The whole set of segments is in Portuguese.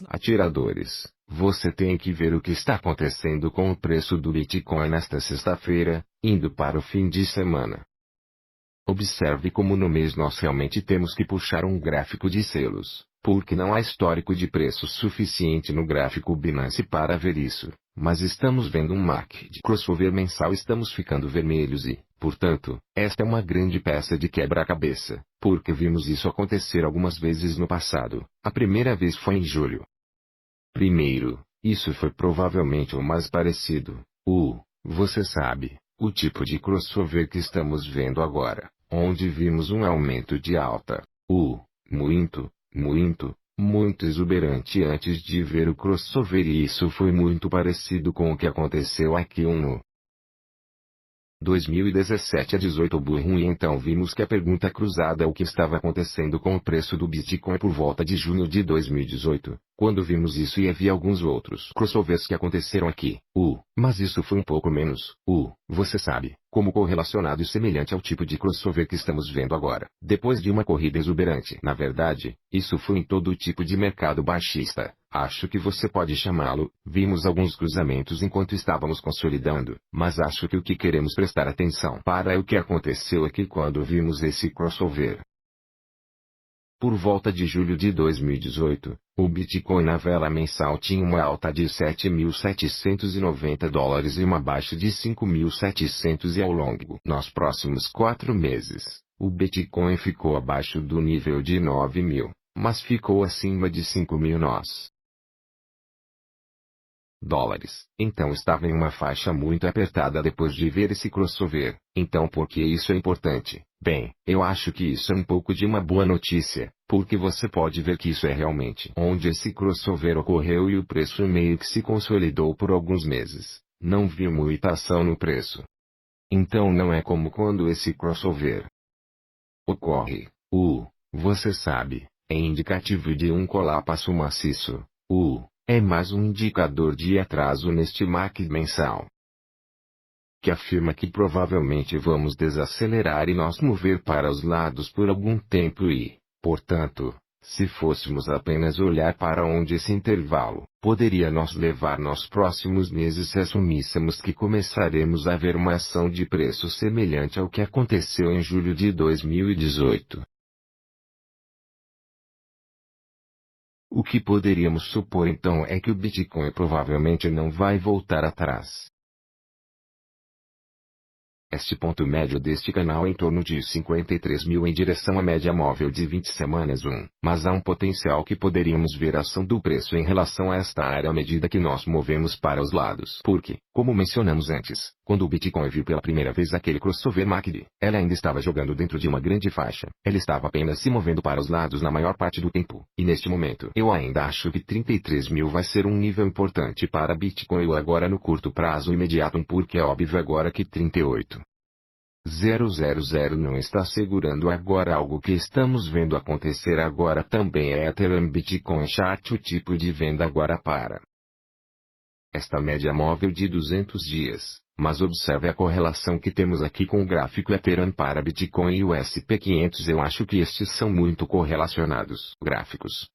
Atiradores, você tem que ver o que está acontecendo com o preço do Bitcoin nesta sexta-feira, indo para o fim de semana. Observe como no mês nós realmente temos que puxar um gráfico de selos, porque não há histórico de preço suficiente no gráfico Binance para ver isso, mas estamos vendo um market crossover mensal, estamos ficando vermelhos e, portanto, esta é uma grande peça de quebra-cabeça, porque vimos isso acontecer algumas vezes no passado. A primeira vez foi em julho. Primeiro, isso foi provavelmente o mais parecido. Você sabe, o tipo de crossover que estamos vendo agora, onde vimos um aumento de alta. Muito exuberante antes de ver o crossover, e isso foi muito parecido com o que aconteceu aqui no 2017 a 18 burro, e então vimos que a pergunta cruzada é o que estava acontecendo com o preço do Bitcoin por volta de junho de 2018, quando vimos isso, e havia alguns outros crossovers que aconteceram aqui. Mas isso foi um pouco menos. Você sabe, como correlacionado e semelhante ao tipo de crossover que estamos vendo agora, depois de uma corrida exuberante. Na verdade, isso foi em todo tipo de mercado baixista. Acho que você pode chamá-lo. Vimos alguns cruzamentos enquanto estávamos consolidando, mas acho que o que queremos prestar atenção para é o que aconteceu aqui quando vimos esse crossover. Por volta de julho de 2018, o Bitcoin na vela mensal tinha uma alta de $7.790 e uma baixa de 5.700, e ao longo dos próximos 4 meses, o Bitcoin ficou abaixo do nível de 9.000, mas ficou acima de 5.000 dólares. Então estava em uma faixa muito apertada depois de ver esse crossover. Então por que isso é importante? Bem, eu acho que isso é um pouco de uma boa notícia, porque você pode ver que isso é realmente onde esse crossover ocorreu e o preço meio que se consolidou por alguns meses. Não vi muita ação no preço. Então não é como quando esse crossover ocorre. Você sabe, é indicativo de um colapso maciço. É mais um indicador de atraso neste market mensal, que afirma que provavelmente vamos desacelerar e nos mover para os lados por algum tempo e, portanto, se fôssemos apenas olhar para onde esse intervalo poderia nos levar nos próximos meses se assumíssemos que começaremos a ver uma ação de preço semelhante ao que aconteceu em julho de 2018. O que poderíamos supor então é que o Bitcoin provavelmente não vai voltar atrás. Este ponto médio deste canal é em torno de 53.000 em direção à média móvel de 20 semanas. Mas há um potencial que poderíamos ver a ação do preço em relação a esta área à medida que nós movemos para os lados. Porque, como mencionamos antes, quando o Bitcoin viu pela primeira vez aquele crossover MACD, ela ainda estava jogando dentro de uma grande faixa. Ela estava apenas se movendo para os lados na maior parte do tempo. E neste momento, eu ainda acho que 33.000 vai ser um nível importante para Bitcoin agora no curto prazo imediato, porque é óbvio agora que 38.000 não está segurando agora. Algo que estamos vendo acontecer agora também é Ethereum Bitcoin Chart, o tipo de venda agora para esta média móvel de 200 dias. Mas observe a correlação que temos aqui com o gráfico Ethereum para Bitcoin e o SP500. Eu acho que estes são muito correlacionados. Gráficos,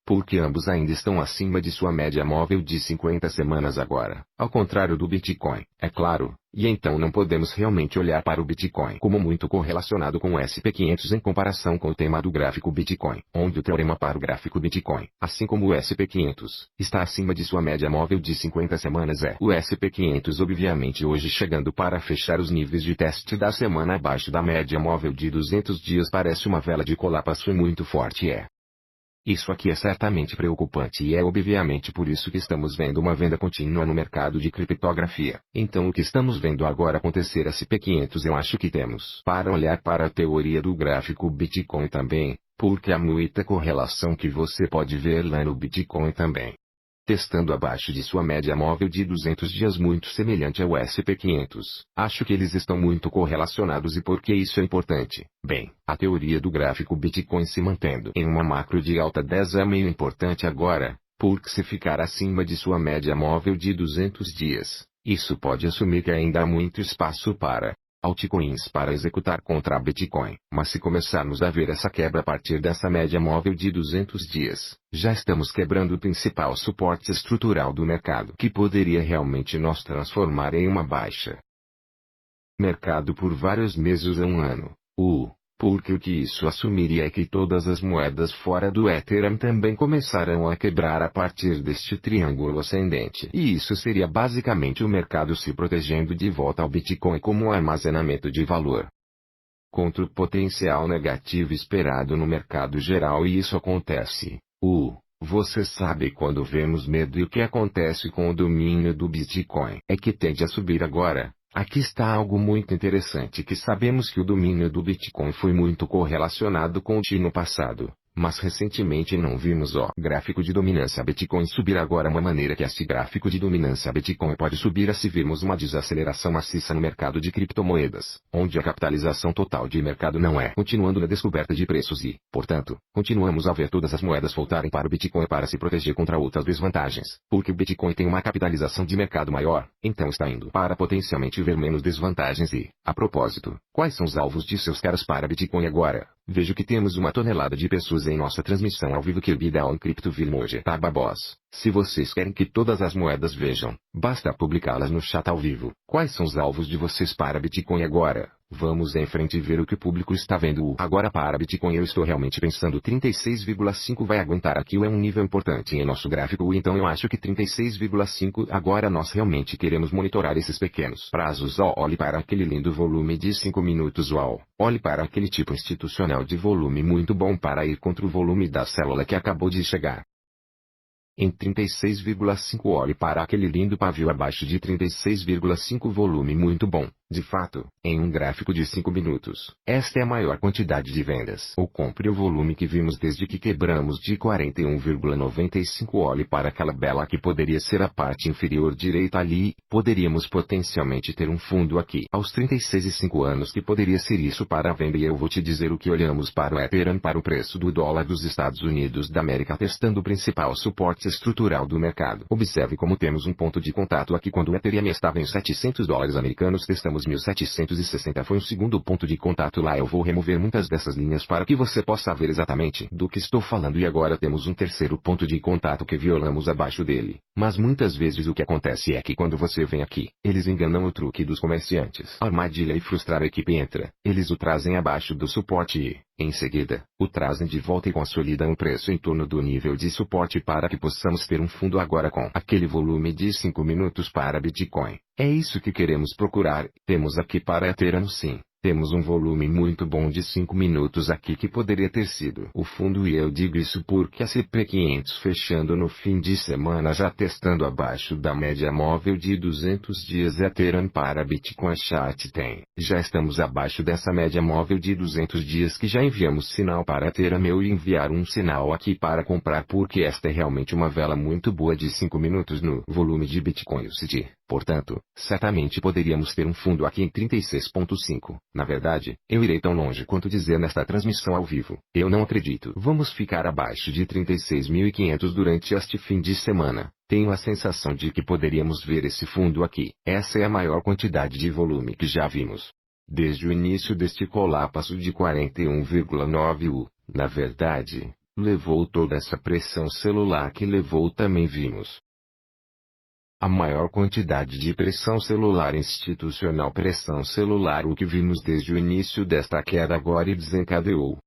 porque ambos ainda estão acima de sua média móvel de 50 semanas agora, ao contrário do Bitcoin, é claro. E então não podemos realmente olhar para o Bitcoin como muito correlacionado com o SP500 em comparação com o tema do gráfico Bitcoin, onde o teorema para o gráfico Bitcoin, assim como o SP500, está acima de sua média móvel de 50 semanas. É o SP500 obviamente hoje chegando para fechar os níveis de teste da semana abaixo da média móvel de 200 dias. Parece uma vela de colapso muito forte. Isso aqui é certamente preocupante e é obviamente por isso que estamos vendo uma venda contínua no mercado de criptografia. Então o que estamos vendo agora acontecer a SP500, eu acho que temos para olhar para a teoria do gráfico Bitcoin também, porque há muita correlação que você pode ver lá no Bitcoin também. Testando abaixo de sua média móvel de 200 dias muito semelhante ao SP500. Acho que eles estão muito correlacionados. E por que isso é importante? Bem, a teoria do gráfico Bitcoin se mantendo em uma macro de alta 10 é meio importante agora, porque se ficar acima de sua média móvel de 200 dias, isso pode assumir que ainda há muito espaço para altcoins para executar contra a Bitcoin. Mas se começarmos a ver essa quebra a partir dessa média móvel de 200 dias, já estamos quebrando o principal suporte estrutural do mercado, que poderia realmente nos transformar em uma baixa mercado por vários meses a um ano. Porque o que isso assumiria é que todas as moedas fora do Ethereum também começarão a quebrar a partir deste triângulo ascendente. E isso seria basicamente o mercado se protegendo de volta ao Bitcoin como um armazenamento de valor contra o potencial negativo esperado no mercado geral, e isso acontece. Você sabe quando vemos medo, e o que acontece com o domínio do Bitcoin é que tende a subir agora. Aqui está algo muito interessante, que sabemos que o domínio do Bitcoin foi muito correlacionado com o TI no passado, mas recentemente não vimos o gráfico de dominância Bitcoin subir agora, uma maneira que este gráfico de dominância Bitcoin pode subir a se virmos uma desaceleração maciça no mercado de criptomoedas, onde a capitalização total de mercado não é, continuando na descoberta de preços e, portanto, continuamos a ver todas as moedas voltarem para o Bitcoin para se proteger contra outras desvantagens, porque o Bitcoin tem uma capitalização de mercado maior, então está indo para potencialmente ver menos desvantagens. E, a propósito, quais são os alvos de seus caras para Bitcoin agora? Vejo que temos uma tonelada de pessoas em nossa transmissão ao vivo que Down CryptoVille hoje. Boss. Se vocês querem que todas as moedas vejam, basta publicá-las no chat ao vivo. Quais são os alvos de vocês para Bitcoin agora? Vamos em frente e ver o que o público está vendo. Agora para Bitcoin eu estou realmente pensando 36,5 vai aguentar aquilo, é um nível importante em nosso gráfico, então eu acho que 36,5 agora nós realmente queremos monitorar esses pequenos prazos. Olhe para aquele lindo volume de 5 minutos. Olhe para aquele tipo institucional de volume muito bom para ir contra o volume da célula que acabou de chegar em 36,5. Olhe para aquele lindo pavio abaixo de 36,5, volume muito bom. De fato, em um gráfico de 5 minutos, esta é a maior quantidade de vendas. Ou compre o volume que vimos desde que quebramos de 41,95. Olhe para aquela bela que poderia ser a parte inferior direita ali. Poderíamos potencialmente ter um fundo aqui aos 36,5 anos que poderia ser isso para a venda. E eu vou te dizer o que olhamos para o Ethereum, para o preço do dólar dos Estados Unidos da América, testando o principal suporte estrutural do mercado. Observe como temos um ponto de contato aqui quando o Ethereum estava em $700 americanos, testamos 1760, foi um segundo ponto de contato lá. Eu vou remover muitas dessas linhas para que você possa ver exatamente do que estou falando, e agora temos um terceiro ponto de contato que violamos abaixo dele. Mas muitas vezes o que acontece é que quando você vem aqui, eles enganam o truque dos comerciantes. Armadilha e frustrar a equipe entra, eles o trazem abaixo do suporte e, em seguida, o trazem de volta e consolidam o preço em torno do nível de suporte para que possamos ter um fundo agora com aquele volume de 5 minutos para Bitcoin. É isso que queremos procurar. Temos aqui para Ethereum sim. Temos um volume muito bom de 5 minutos aqui que poderia ter sido o fundo, e eu digo isso porque a CP500 fechando no fim de semana já testando abaixo da média móvel de 200 dias. Ethereum para Bitcoin chat tem. Já estamos abaixo dessa média móvel de 200 dias que já enviamos sinal para Ethereum. Eu ia enviar um sinal aqui para comprar porque esta é realmente uma vela muito boa de 5 minutos no volume de Bitcoin USD. Portanto, certamente poderíamos ter um fundo aqui em 36,5. Na verdade, eu irei tão longe quanto dizer nesta transmissão ao vivo, eu não acredito. Vamos ficar abaixo de 36.500 durante este fim de semana. Tenho a sensação de que poderíamos ver esse fundo aqui. Essa é a maior quantidade de volume que já vimos desde o início deste colapso de 41,9. Na verdade, levou toda essa pressão celular que levou também vimos a maior quantidade de pressão celular institucional, pressão celular, o que vimos desde o início desta queda agora e desencadeou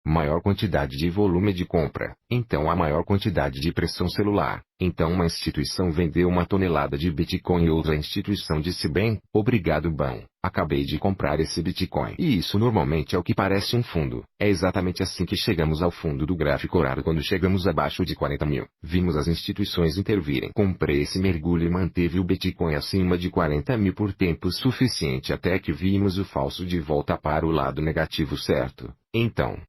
maior quantidade de volume de compra, então a maior quantidade de pressão celular. Então uma instituição vendeu 1 tonelada de Bitcoin e outra instituição disse: bem, obrigado bom, acabei de comprar esse Bitcoin. E isso normalmente é o que parece um fundo. É exatamente assim que chegamos ao fundo do gráfico horário quando chegamos abaixo de 40 mil. Vimos as instituições intervirem. Comprei esse mergulho e manteve o Bitcoin acima de 40 mil por tempo suficiente até que vimos o falso de volta para o lado negativo, certo? Então,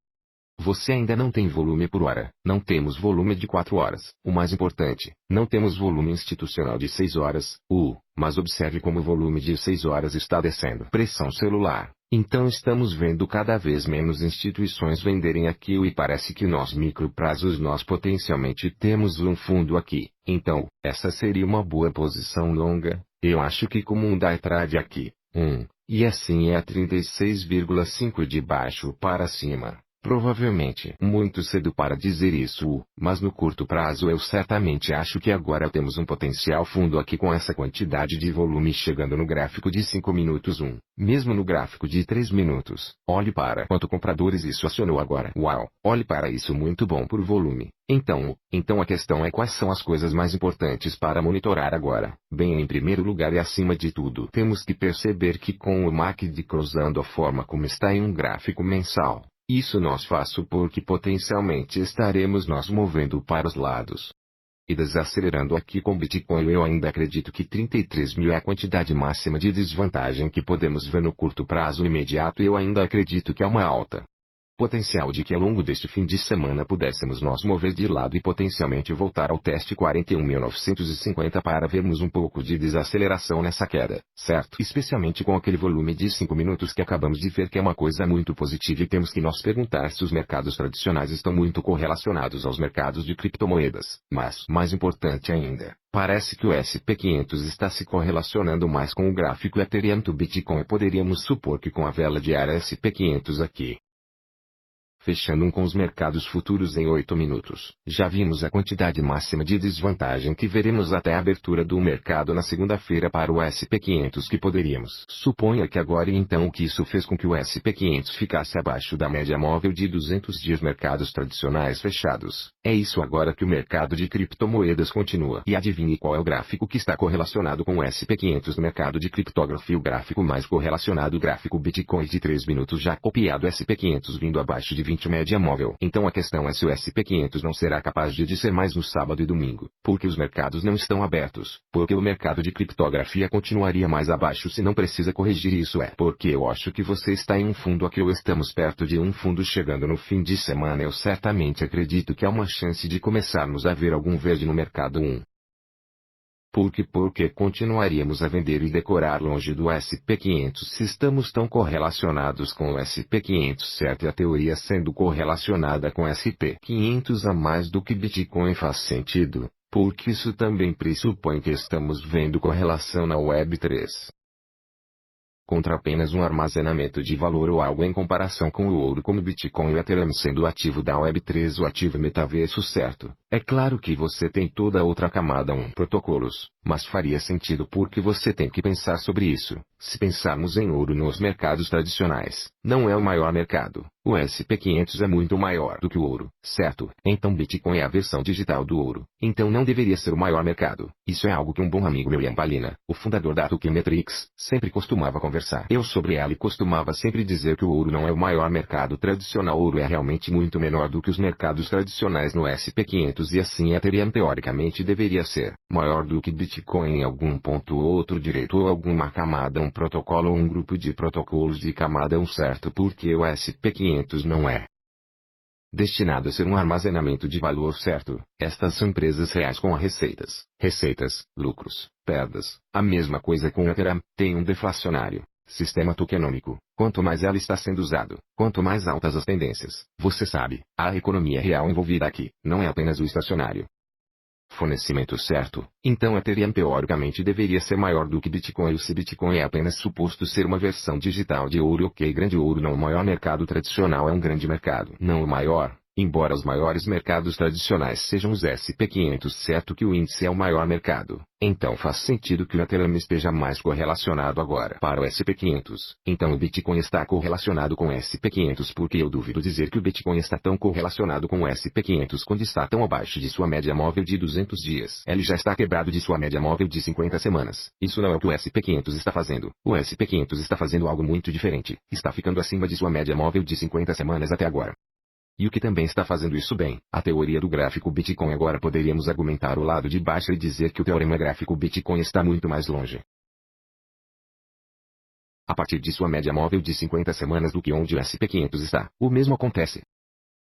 você ainda não tem volume por hora. Não temos volume de 4 horas. O mais importante, não temos volume institucional de 6 horas. Mas observe como o volume de 6 horas está descendo. Pressão celular. Então estamos vendo cada vez menos instituições venderem aquilo e parece que nós microprazos nós potencialmente temos um fundo aqui. Então, essa seria uma boa posição longa. Eu acho que como um day trade aqui, e assim é a 36,5 de baixo para cima. Provavelmente muito cedo para dizer isso, mas no curto prazo eu certamente acho que agora temos um potencial fundo aqui com essa quantidade de volume chegando no gráfico de 5 minutos mesmo no gráfico de 3 minutos. Olhe para quanto compradores isso acionou agora. Uau, olhe para isso muito bom por volume. Então a questão é quais são as coisas mais importantes para monitorar agora. Bem, em primeiro lugar e acima de tudo temos que perceber que com o MACD cruzando a forma como está em um gráfico mensal. Isso nós faço porque potencialmente estaremos nos movendo para os lados. E desacelerando aqui com Bitcoin eu ainda acredito que 33 mil é a quantidade máxima de desvantagem que podemos ver no curto prazo imediato e eu ainda acredito que há uma alta potencial de que ao longo deste fim de semana pudéssemos nos mover de lado e potencialmente voltar ao teste 41.950 para vermos um pouco de desaceleração nessa queda, certo? Especialmente com aquele volume de 5 minutos que acabamos de ver que é uma coisa muito positiva e temos que nos perguntar se os mercados tradicionais estão muito correlacionados aos mercados de criptomoedas. Mas, mais importante ainda, parece que o SP500 está se correlacionando mais com o gráfico Ethereum do Bitcoin e poderíamos supor que com a vela diária SP500 aqui, fechando com os mercados futuros em 8 minutos. Já vimos a quantidade máxima de desvantagem que veremos até a abertura do mercado na segunda-feira para o SP500 que poderíamos. Suponha que agora e então o que isso fez com que o SP500 ficasse abaixo da média móvel de 200 dias mercados tradicionais fechados. É isso agora que o mercado de criptomoedas continua. E adivinhe qual é o gráfico que está correlacionado com o SP500 no mercado de criptografia. O gráfico mais correlacionado, o gráfico Bitcoin de 3 minutos já copiado SP500 vindo abaixo de 20 média móvel. Então a questão é se o SP500 não será capaz de ser mais no sábado e domingo, porque os mercados não estão abertos, porque o mercado de criptografia continuaria mais abaixo se não precisa corrigir isso porque eu acho que você está em um fundo aqui ou estamos perto de um fundo chegando no fim de semana eu certamente acredito que há uma chance de começarmos a ver algum verde no mercado porque continuaríamos a vender e decorar longe do SP500 se estamos tão correlacionados com o SP500, certo? E a teoria sendo correlacionada com SP500 a mais do que Bitcoin faz sentido, porque isso também pressupõe que estamos vendo correlação na Web3 contra apenas um armazenamento de valor ou algo em comparação com o ouro como Bitcoin e Ethereum sendo o ativo da Web3 o ativo metaverso, certo? É claro que você tem toda a outra camada protocolos, mas faria sentido porque você tem que pensar sobre isso. Se pensarmos em ouro nos mercados tradicionais, não é o maior mercado. O SP500 é muito maior do que o ouro, certo? Então Bitcoin é a versão digital do ouro. Então não deveria ser o maior mercado. Isso é algo que um bom amigo meu Ian Balina, o fundador da Tokenmetrics, sempre costumava conversar. Eu sobre ela e costumava sempre dizer que o ouro não é o maior mercado tradicional. O ouro é realmente muito menor do que os mercados tradicionais no SP500 e assim Ethereum teoricamente deveria ser maior do que Bitcoin em algum ponto ou outro direito ou alguma camada protocolo ou um grupo de protocolos de camada certo porque o SP500 não é destinado a ser um armazenamento de valor, certo? Estas são empresas reais com receitas, lucros, perdas. A mesma coisa com o Ethereum, tem um deflacionário sistema tokenômico. Quanto mais ela está sendo usado, quanto mais altas as tendências. Você sabe, há a economia real envolvida aqui, não é apenas o estacionário fornecimento, certo? Então Ethereum teoricamente deveria ser maior do que Bitcoin. Se Bitcoin é apenas suposto ser uma versão digital de ouro, grande ouro não o maior mercado tradicional é um grande mercado. Não o maior, embora os maiores mercados tradicionais sejam os SP500, certo que o índice é o maior mercado. Então faz sentido que o Ethereum esteja mais correlacionado agora para o SP500. Então o Bitcoin está correlacionado com o SP500 porque eu duvido dizer que o Bitcoin está tão correlacionado com o SP500 quando está tão abaixo de sua média móvel de 200 dias. Ele já está quebrado de sua média móvel de 50 semanas. Isso não é o que o SP500 está fazendo. O SP500 está fazendo algo muito diferente. Está ficando acima de sua média móvel de 50 semanas até agora. E o que também está fazendo isso bem, a teoria do gráfico Bitcoin. Agora poderíamos argumentar o lado de baixo e dizer que o teorema gráfico Bitcoin está muito mais longe a partir de sua média móvel de 50 semanas do que onde o SP500 está. O mesmo acontece.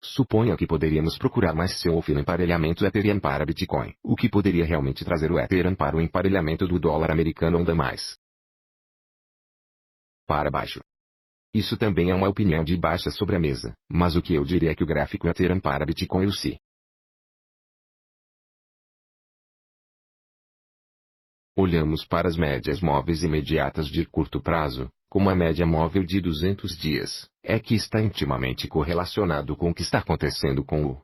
Suponha que poderíamos procurar mais seu fio emparelhamento Ethereum para Bitcoin, o que poderia realmente trazer o Ethereum para o emparelhamento do dólar americano ainda mais para baixo. Isso também é uma opinião de baixa sobre a mesa, mas o que eu diria é que o gráfico Ethereum para Bitcoin USD. Olhamos para as médias móveis imediatas de curto prazo, como a média móvel de 200 dias, é que está intimamente correlacionado com o que está acontecendo com o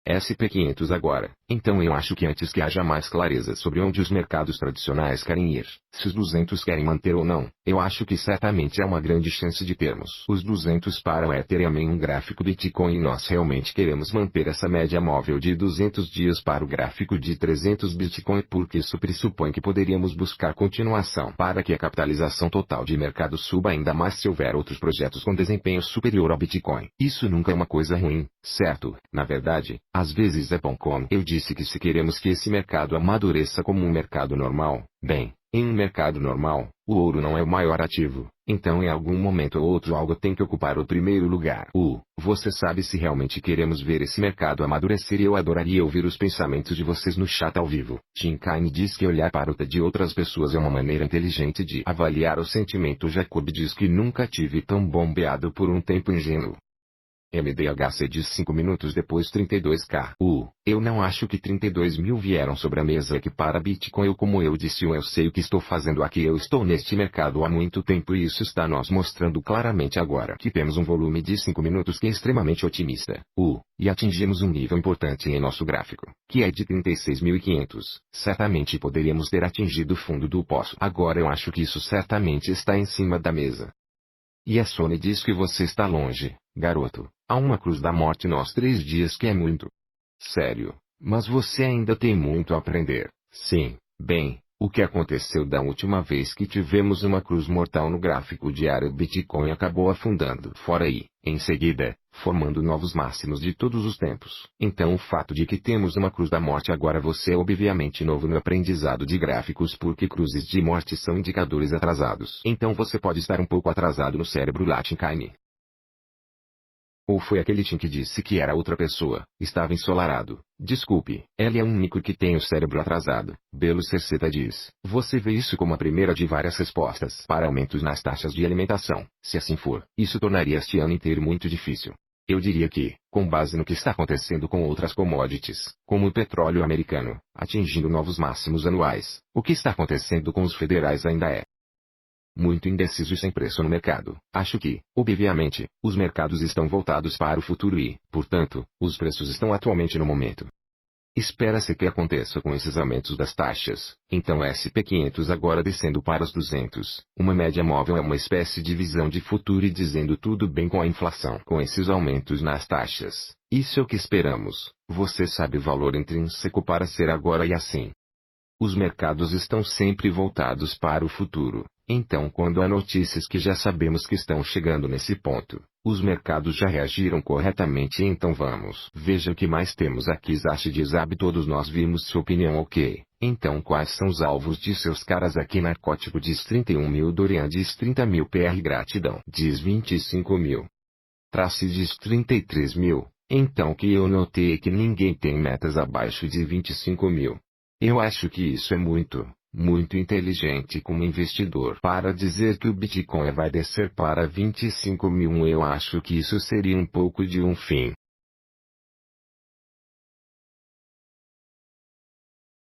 SP500 agora. Então eu acho que antes que haja mais clareza sobre onde os mercados tradicionais querem ir, se os 200 querem manter ou não, eu acho que certamente há uma grande chance de termos os 200 para o Ethereum em um gráfico Bitcoin e nós realmente queremos manter essa média móvel de 200 dias para o gráfico de 300 Bitcoin porque isso pressupõe que poderíamos buscar continuação para que a capitalização total de mercado suba ainda mais se houver outros projetos com desempenho superior ao Bitcoin. Isso nunca é uma coisa ruim, certo? Na verdade, às vezes é bom como eu disse que se queremos que esse mercado amadureça como um mercado normal, bem, em um mercado normal, o ouro não é o maior ativo, então em algum momento ou outro algo tem que ocupar o primeiro lugar. Você sabe se realmente queremos ver esse mercado amadurecer e eu adoraria ouvir os pensamentos de vocês no chat ao vivo. Jim Kine diz que olhar para o de outras pessoas é uma maneira inteligente de avaliar o sentimento. Jacob diz que nunca tive tão bombeado por um tempo ingênuo. MDHC diz 5 minutos depois 32k. Eu não acho que 32 mil vieram sobre a mesa que para Bitcoin como eu disse eu sei o que estou fazendo aqui eu estou neste mercado há muito tempo e isso está nos mostrando claramente agora que temos um volume de 5 minutos que é extremamente otimista. E atingimos um nível importante em nosso gráfico, que é de 36.500. Certamente poderíamos ter atingido o fundo do poço. Agora eu acho que isso certamente está em cima da mesa. E a Sony diz que você está longe, garoto. Há uma cruz da morte nos 3 dias que é muito sério, mas você ainda tem muito a aprender. Sim, bem, o que aconteceu da última vez que tivemos uma cruz mortal no gráfico diário Bitcoin acabou afundando fora e, em seguida, formando novos máximos de todos os tempos. Então o fato de que temos uma cruz da morte agora você é obviamente novo no aprendizado de gráficos porque cruzes de morte são indicadores atrasados. Então você pode estar um pouco atrasado no cérebro Latin Kine. Ou foi aquele Tim que disse que era outra pessoa, estava ensolarado. Desculpe, ele é o único que tem o cérebro atrasado. Belo Ceceta diz. Você vê isso como a primeira de várias respostas para aumentos nas taxas de alimentação. Se assim for, isso tornaria este ano inteiro muito difícil. Eu diria que, com base no que está acontecendo com outras commodities, como o petróleo americano, atingindo novos máximos anuais, o que está acontecendo com os federais ainda é muito indeciso e sem preço no mercado. Acho que, obviamente, os mercados estão voltados para o futuro e, portanto, os preços estão atualmente no momento. Espera-se que aconteça com esses aumentos das taxas, então SP500 agora descendo para os 200. Uma média móvel é uma espécie de visão de futuro e dizendo tudo bem com a inflação. Com esses aumentos nas taxas, isso é o que esperamos. Você sabe o valor intrínseco para ser agora e assim. Os mercados estão sempre voltados para o futuro. Então quando há notícias que já sabemos que estão chegando nesse ponto, os mercados já reagiram corretamente então vamos. Veja o que mais temos aqui Zash diz todos nós vimos sua opinião ok. Então quais são os alvos de seus caras aqui narcótico diz 31 mil Dorian diz 30 mil PR gratidão diz 25 mil. Trace diz 33 mil. Então que eu notei que ninguém tem metas abaixo de 25 mil. Eu acho que isso é muito inteligente como investidor para dizer que o Bitcoin vai descer para 25 mil. Eu acho que isso seria um pouco de um fim.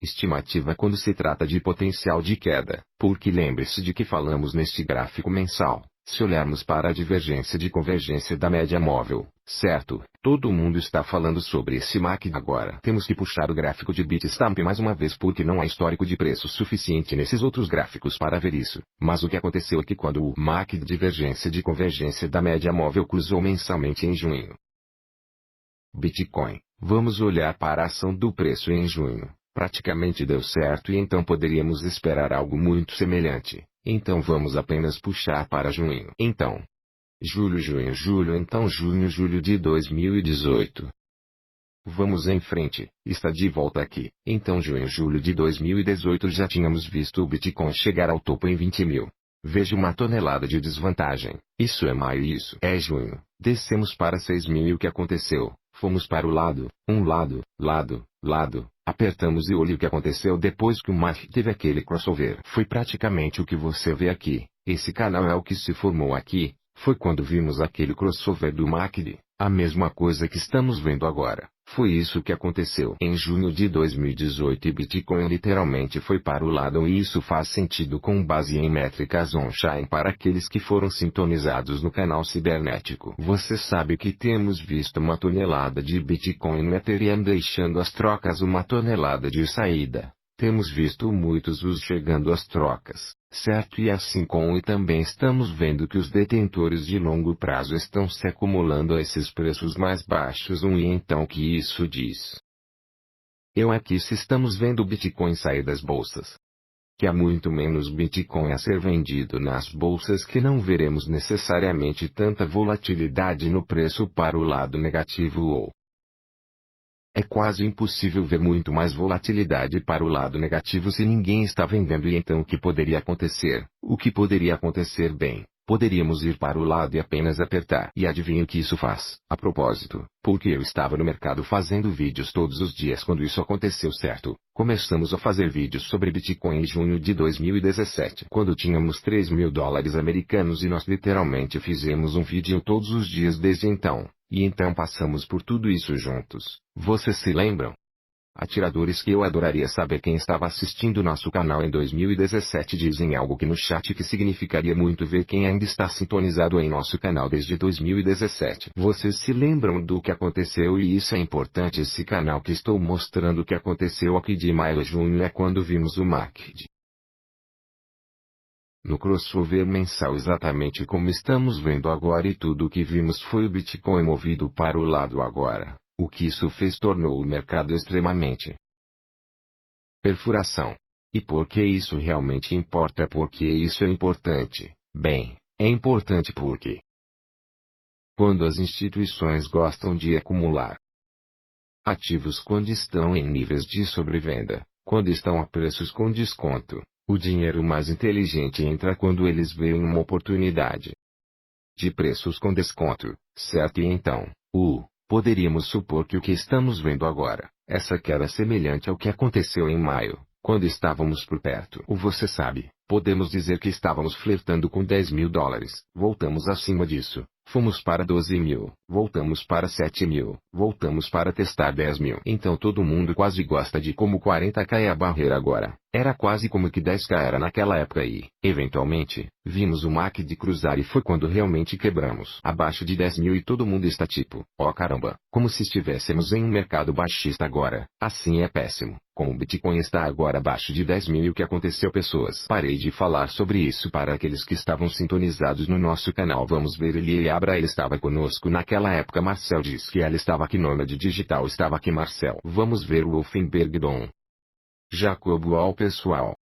Estimativa quando se trata de potencial de queda, porque lembre-se de que falamos neste gráfico mensal. Se olharmos para a divergência de convergência da média móvel, certo? Todo mundo está falando sobre esse MACD agora. Temos que puxar o gráfico de Bitstamp mais uma vez porque não há histórico de preço suficiente nesses outros gráficos para ver isso. Mas o que aconteceu aqui quando o MACD divergência de convergência da média móvel cruzou mensalmente em junho? Bitcoin. Vamos olhar para a ação do preço em junho. Praticamente deu certo e então poderíamos esperar algo muito semelhante. Então vamos apenas puxar para junho. Então, julho, junho, julho, então junho, julho de 2018. Vamos em frente, está de volta aqui. Então junho, julho de 2018 já tínhamos visto o Bitcoin chegar ao topo em 20 mil. Veja uma tonelada de desvantagem. Isso é maio e isso é junho. Descemos para 6 mil e o que aconteceu? Fomos para o lado, lado. Apertamos e olhe o que aconteceu depois que o MACD teve aquele crossover. Foi praticamente o que você vê aqui. Esse canal é o que se formou aqui. Foi quando vimos aquele crossover do MACD, a mesma coisa que estamos vendo agora. Foi isso que aconteceu em junho de 2018 e Bitcoin literalmente foi para o lado e isso faz sentido com base em métricas on-chain para aqueles que foram sintonizados no canal cibernético. Você sabe que temos visto uma tonelada de Bitcoin no Ethereum deixando as trocas uma tonelada de saída. Temos visto muitos os chegando às trocas, certo? E assim como e também estamos vendo que os detentores de longo prazo estão se acumulando a esses preços mais baixos. E então o que isso diz? Eu aqui se estamos vendo o Bitcoin sair das bolsas. Que há muito menos Bitcoin a ser vendido nas bolsas que não veremos necessariamente tanta volatilidade no preço para o lado negativo ou é quase impossível ver muito mais volatilidade para o lado negativo se ninguém está vendendo. E então o que poderia acontecer? O que poderia acontecer bem? Poderíamos ir para o lado e apenas apertar. E adivinha o que isso faz? A propósito, porque eu estava no mercado fazendo vídeos todos os dias quando isso aconteceu, certo? Começamos a fazer vídeos sobre Bitcoin em junho de 2017, quando tínhamos 3 mil dólares americanos e nós literalmente fizemos um vídeo todos os dias desde então. E então passamos por tudo isso juntos. Vocês se lembram? Atiradores que eu adoraria saber quem estava assistindo nosso canal em 2017 dizem algo aqui no chat que significaria muito ver quem ainda está sintonizado em nosso canal desde 2017. Vocês se lembram do que aconteceu e isso é importante. Esse canal que estou mostrando o que aconteceu aqui de maio a junho é quando vimos o MACD no crossover mensal exatamente como estamos vendo agora e tudo o que vimos foi o Bitcoin movido para o lado agora. O que isso fez tornou o mercado extremamente perfuração. E por que isso realmente importa? Porque isso é importante. Bem, é importante porque quando as instituições gostam de acumular ativos quando estão em níveis de sobrevenda, quando estão a preços com desconto, o dinheiro mais inteligente entra quando eles veem uma oportunidade de preços com desconto, certo? E então, poderíamos supor que o que estamos vendo agora, essa queda é semelhante ao que aconteceu em maio, quando estávamos por perto. Ou você sabe, podemos dizer que estávamos flertando com 10 mil dólares. Voltamos acima disso. Fomos para 12 mil, voltamos para 7 mil, voltamos para testar 10 mil. Então todo mundo quase gosta de como 40k é a barreira agora. Era quase como que 10k era naquela época e, eventualmente, vimos o MACD cruzar e foi quando realmente quebramos. Abaixo de 10 mil e todo mundo está tipo, ó caramba, como se estivéssemos em um mercado baixista agora. Assim é péssimo. Como o Bitcoin está agora abaixo de 10 mil e o que aconteceu pessoas? Parei de falar sobre isso para aqueles que estavam sintonizados no nosso canal. Vamos ver ele Abra ele estava conosco naquela época. Marcel diz que ela estava aqui. Nômade Digital estava aqui. Marcel. Vamos ver o Wolfenberg Dom. Jacobo ao pessoal.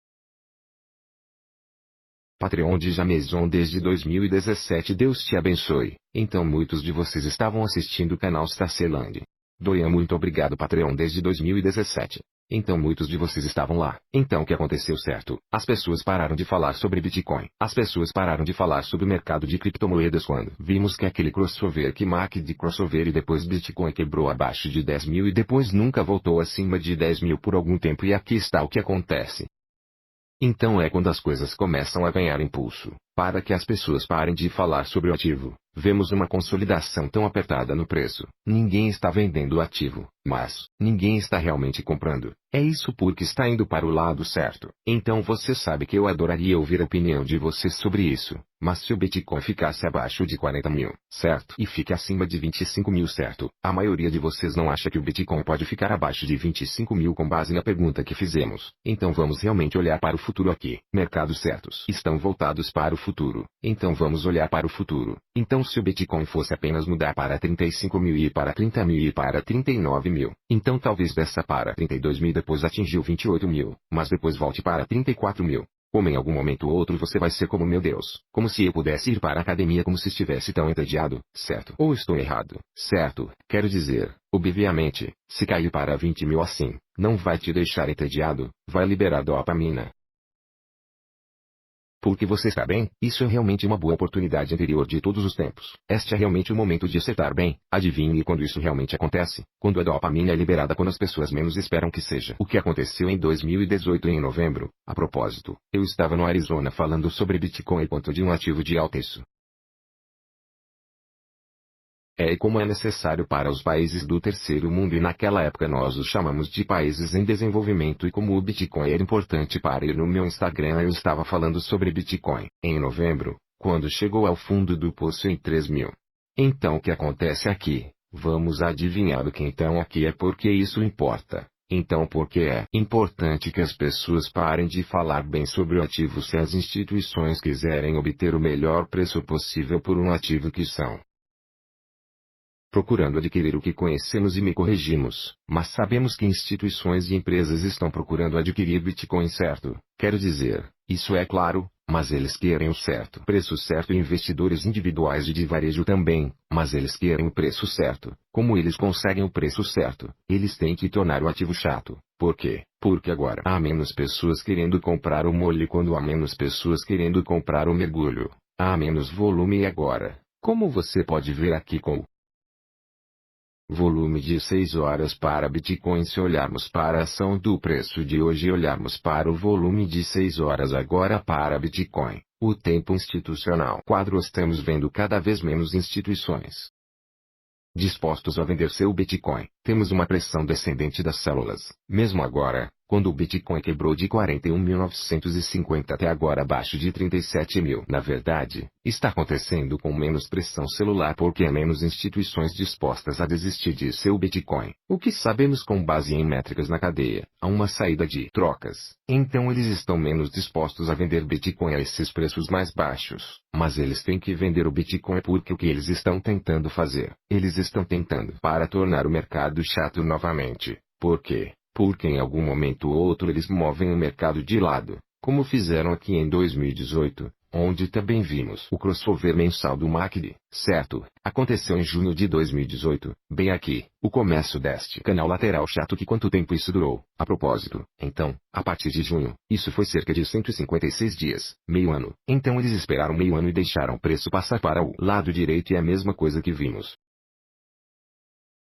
Patreon de Jameson desde 2017. Deus te abençoe. Então muitos de vocês estavam assistindo o canal Starceland. Dorian, muito obrigado. Patreon desde 2017. Então muitos de vocês estavam lá. Então o que aconteceu, certo? As pessoas pararam de falar sobre Bitcoin. As pessoas pararam de falar sobre o mercado de criptomoedas quando vimos que aquele crossover que MACD crossover e depois Bitcoin quebrou abaixo de 10 mil e depois nunca voltou acima de 10 mil por algum tempo. E aqui está o que acontece. Então é quando as coisas começam a ganhar impulso, para que as pessoas parem de falar sobre o ativo. Vemos uma consolidação tão apertada no preço. Ninguém está vendendo o ativo, mas ninguém está realmente comprando. É isso porque está indo para o lado certo. Então você sabe que eu adoraria ouvir a opinião de vocês sobre isso. Mas se o Bitcoin ficasse abaixo de 40 mil, certo? E fique acima de 25 mil, certo? A maioria de vocês não acha que o Bitcoin pode ficar abaixo de 25 mil com base na pergunta que fizemos. Então vamos realmente olhar para o futuro aqui. Mercados certos estão voltados para o futuro. Então vamos olhar para o futuro. Então se o Bitcoin fosse apenas mudar para 35 mil e ir para 30 mil e ir para 39 mil, então talvez desça para 32 mil e depois atingiu 28 mil, mas depois volte para 34 mil. Como em algum momento ou outro você vai ser como meu Deus, como se eu pudesse ir para a academia como se estivesse tão entediado, certo? Ou estou errado, certo? Quero dizer, obviamente, se cair para 20 mil assim, não vai te deixar entediado, vai liberar dopamina. Porque você está bem, isso é realmente uma boa oportunidade anterior de todos os tempos. Este é realmente o momento de acertar bem. Adivinhe quando isso realmente acontece? Quando a dopamina é liberada quando as pessoas menos esperam que seja. O que aconteceu em 2018 em novembro. A propósito, eu estava no Arizona falando sobre Bitcoin. De um ativo de alto isso. É como é necessário para os países do terceiro mundo e naquela época nós os chamamos de países em desenvolvimento e como o Bitcoin era importante para ele no meu Instagram eu estava falando sobre Bitcoin, em novembro, quando chegou ao fundo do poço em 3.000. Então o que acontece aqui? Vamos adivinhar o que então aqui é porque isso importa. Então porque é importante que as pessoas parem de falar bem sobre o ativo se as instituições quiserem obter o melhor preço possível por um ativo que são procurando adquirir o que conhecemos e me corrigimos, mas sabemos que instituições e empresas estão procurando adquirir Bitcoin certo, quero dizer, isso é claro, mas eles querem o certo preço certo e investidores individuais e de varejo também, mas eles querem o preço certo. Como eles conseguem o preço certo? Eles têm que tornar o ativo chato. Por quê? Porque agora há menos pessoas querendo comprar o molho quando há menos pessoas querendo comprar o mergulho. Há menos volume e agora, como você pode ver aqui com o volume de 6 horas para Bitcoin se olharmos para a ação do preço de hoje e olharmos para o volume de 6 horas agora para Bitcoin, o tempo institucional quadro estamos vendo cada vez menos instituições dispostos a vender seu Bitcoin. Temos uma pressão descendente das células. Mesmo agora, quando o Bitcoin quebrou de 41.950 até agora abaixo de 37.000. Na verdade, está acontecendo com menos pressão celular porque há menos instituições dispostas a desistir de seu Bitcoin. O que sabemos com base em métricas na cadeia, há uma saída de trocas. Então eles estão menos dispostos a vender Bitcoin a esses preços mais baixos. Mas eles têm que vender o Bitcoin porque o que eles estão tentando fazer? Eles estão tentando para tornar o mercado chato novamente. Por quê? Porque em algum momento ou outro eles movem o mercado de lado, como fizeram aqui em 2018, onde também vimos o crossover mensal do MACD, certo? Aconteceu em junho de 2018, bem aqui, o começo deste canal lateral chato que quanto tempo isso durou, a propósito. Então, a partir de junho, isso foi cerca de 156 dias, meio ano. Então eles esperaram meio ano e deixaram o preço passar para o lado direito e é a mesma coisa que vimos.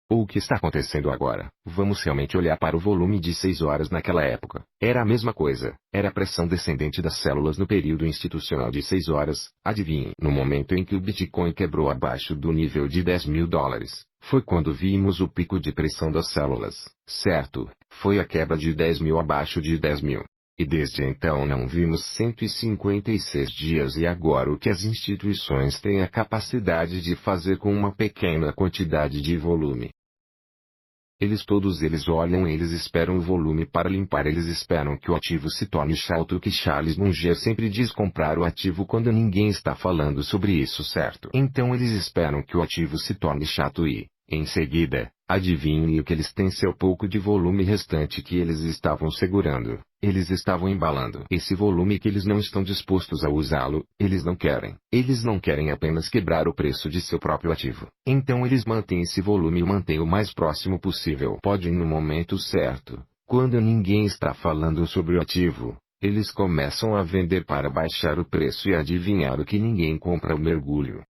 O que está acontecendo agora? Vamos realmente olhar para o volume de 6 horas naquela época. Era a mesma coisa. Era a pressão descendente das células no período institucional de 6 horas. Adivinhe. No momento em que o Bitcoin quebrou abaixo do nível de $10.000, foi quando vimos o pico de pressão das células. Certo? Foi a quebra de 10.000 abaixo de 10.000. E desde então não vimos 156 dias e agora o que as instituições têm a capacidade de fazer com uma pequena quantidade de volume. Todos eles olham eles esperam o volume para limpar eles esperam que o ativo se torne chato que Charles Munger sempre diz comprar o ativo quando ninguém está falando sobre isso certo? Então eles esperam que o ativo se torne chato e, em seguida, adivinhe o que eles têm seu pouco de volume restante que eles estavam segurando. Eles estavam embalando esse volume que eles não estão dispostos a usá-lo, eles não querem. Eles não querem apenas quebrar o preço de seu próprio ativo. Então eles mantêm esse volume e mantêm o mais próximo possível. Podem no momento certo, quando ninguém está falando sobre o ativo, eles começam a vender para baixar o preço e adivinhar o que ninguém compra o mergulho.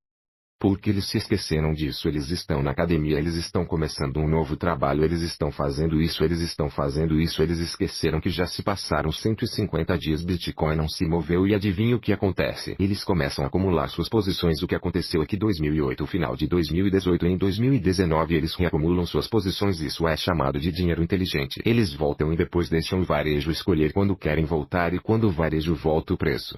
Porque eles se esqueceram disso eles estão na academia eles estão começando um novo trabalho eles estão fazendo isso eles esqueceram que já se passaram 150 dias Bitcoin não se moveu e adivinha o que acontece? Eles começam a acumular suas posições o que aconteceu aqui 2008 final de 2018 em 2019 eles reacumulam suas posições isso é chamado de dinheiro inteligente eles voltam e depois deixam o varejo escolher quando querem voltar e quando o varejo volta o preço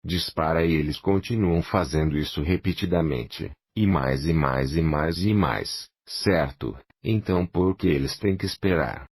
dispara e eles continuam fazendo isso repetidamente, e mais e mais e mais e mais, certo? Então por que eles têm que esperar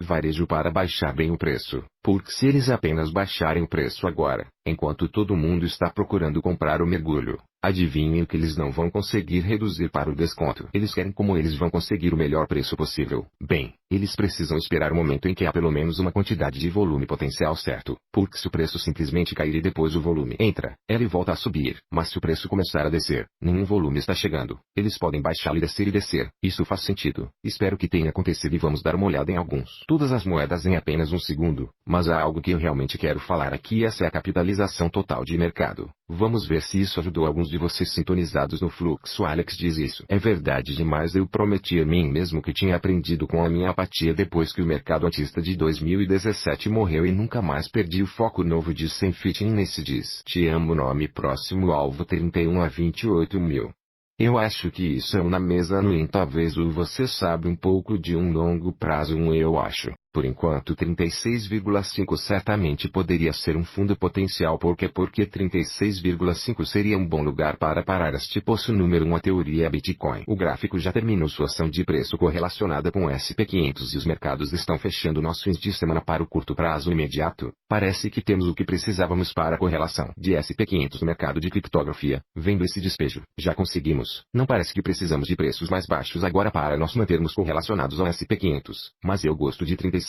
varejo para baixar bem o preço? Porque se eles apenas baixarem o preço agora, enquanto todo mundo está procurando comprar o mergulho, adivinhem o que eles não vão conseguir reduzir para o desconto. Eles querem como eles vão conseguir o melhor preço possível. Bem, eles precisam esperar o momento em que há pelo menos uma quantidade de volume potencial certo. Porque se o preço simplesmente cair e depois o volume entra, ele volta a subir. Mas se o preço começar a descer, nenhum volume está chegando. Eles podem baixá-lo e descer e descer. Isso faz sentido. Espero que tenha acontecido e vamos dar uma olhada em alguns. Todas as moedas em apenas um segundo. Mas há algo que eu realmente quero falar aqui essa é a capitalização total de mercado. Vamos ver se isso ajudou alguns de vocês sintonizados no fluxo. Alex diz isso. É verdade demais. Eu prometi a mim mesmo que tinha aprendido com a minha apatia depois que o mercado autista de 2017 morreu e nunca mais perdi o foco novo de Sem Fitness diz. Te amo. Nome próximo alvo 31 a 28 mil. Eu acho que isso é um na mesa no in. Talvez o você sabe um pouco de um longo prazo eu acho. Por enquanto 36,5 certamente poderia ser um fundo potencial porque 36,5 seria um bom lugar para parar este poço. Número 1 a teoria é Bitcoin. O gráfico já terminou sua ação de preço correlacionada com o SP500 e os mercados estão fechando nosso índice de semana para o curto prazo imediato. Parece que temos o que precisávamos para a correlação de SP500 no mercado de criptografia. Vendo esse despejo, já conseguimos. Não parece que precisamos de preços mais baixos agora para nós mantermos correlacionados ao SP500, mas eu gosto de 36,5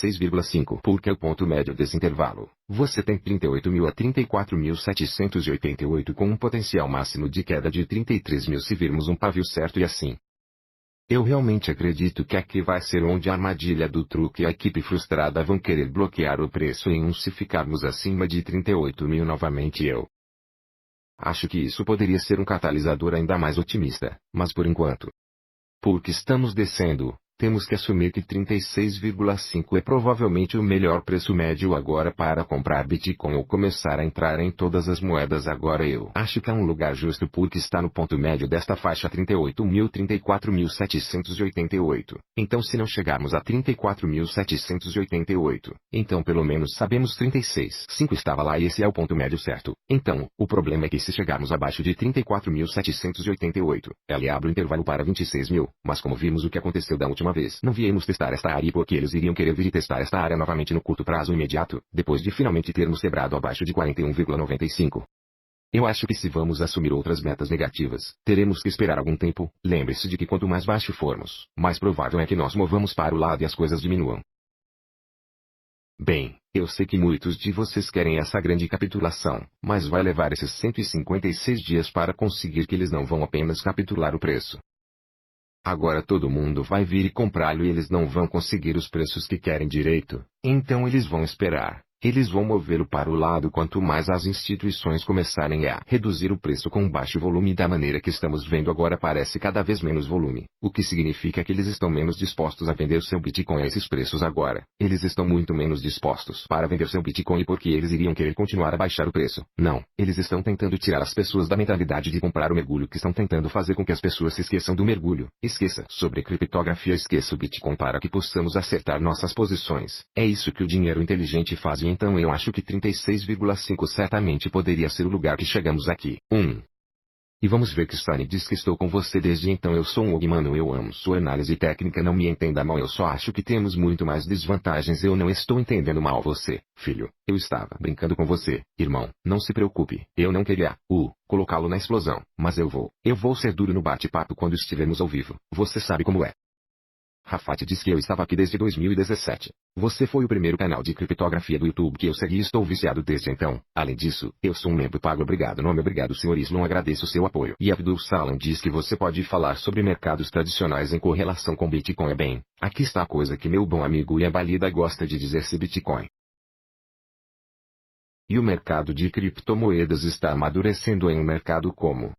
porque é o ponto médio desse intervalo. Você tem 38.000 a 34.788 com um potencial máximo de queda de 33.000 se virmos um pavio certo e assim. Eu realmente acredito que aqui vai ser onde a armadilha do truque e a equipe frustrada vão querer bloquear o preço em se ficarmos acima de 38.000 novamente. Eu acho que isso poderia ser um catalisador ainda mais otimista, mas por enquanto, porque estamos descendo, temos que assumir que 36,5 é provavelmente o melhor preço médio agora para comprar Bitcoin ou começar a entrar em todas as moedas agora. Eu acho que é um lugar justo porque está no ponto médio desta faixa 38.000 34.788. Então se não chegarmos a 34.788, então pelo menos sabemos 36,5 estava lá e esse é o ponto médio certo. Então, o problema é que se chegarmos abaixo de 34.788, ela abre o intervalo para 26.000, mas como vimos o que aconteceu da última vez, não viemos testar esta área porque eles iriam querer vir testar esta área novamente no curto prazo imediato, depois de finalmente termos quebrado abaixo de 41,95. Eu acho que se vamos assumir outras metas negativas, teremos que esperar algum tempo. Lembre-se de que quanto mais baixo formos, mais provável é que nós movamos para o lado e as coisas diminuam. Bem, eu sei que muitos de vocês querem essa grande capitulação, mas vai levar esses 156 dias para conseguir que eles não vão apenas capitular o preço. Agora todo mundo vai vir e comprá-lo e eles não vão conseguir os preços que querem direito, então eles vão esperar. Eles vão movê-lo para o lado quanto mais as instituições começarem a reduzir o preço com baixo volume da maneira que estamos vendo agora parece cada vez menos volume, o que significa que eles estão menos dispostos a vender seu Bitcoin a esses preços agora. Eles estão muito menos dispostos para vender seu Bitcoin porque eles iriam querer continuar a baixar o preço. Não, eles estão tentando tirar as pessoas da mentalidade de comprar o mergulho que estão tentando fazer com que as pessoas se esqueçam do mergulho. Esqueça sobre criptografia, esqueça o Bitcoin para que possamos acertar nossas posições. É isso que o dinheiro inteligente faz. Então eu acho que 36,5 certamente poderia ser o lugar que chegamos aqui. E vamos ver que Sunny diz que estou com você desde então. Eu sou um og, mano, eu amo sua análise técnica, não me entenda mal, eu só acho que temos muito mais desvantagens. Eu não estou entendendo mal você, filho, eu estava brincando com você, irmão, não se preocupe, eu não queria, colocá-lo na explosão, mas eu vou ser duro no bate-papo quando estivermos ao vivo, você sabe como é. Rafat diz que eu estava aqui desde 2017. Você foi o primeiro canal de criptografia do YouTube que eu segui e estou viciado desde então. Além disso, eu sou um membro pago. Obrigado. Nome obrigado, Sr. Islon, agradeço seu apoio. E Abdul Salam diz que você pode falar sobre mercados tradicionais em correlação com Bitcoin. Bem, aqui está a coisa que meu bom amigo Iabalida gosta de dizer-se Bitcoin. E o mercado de criptomoedas está amadurecendo em um mercado como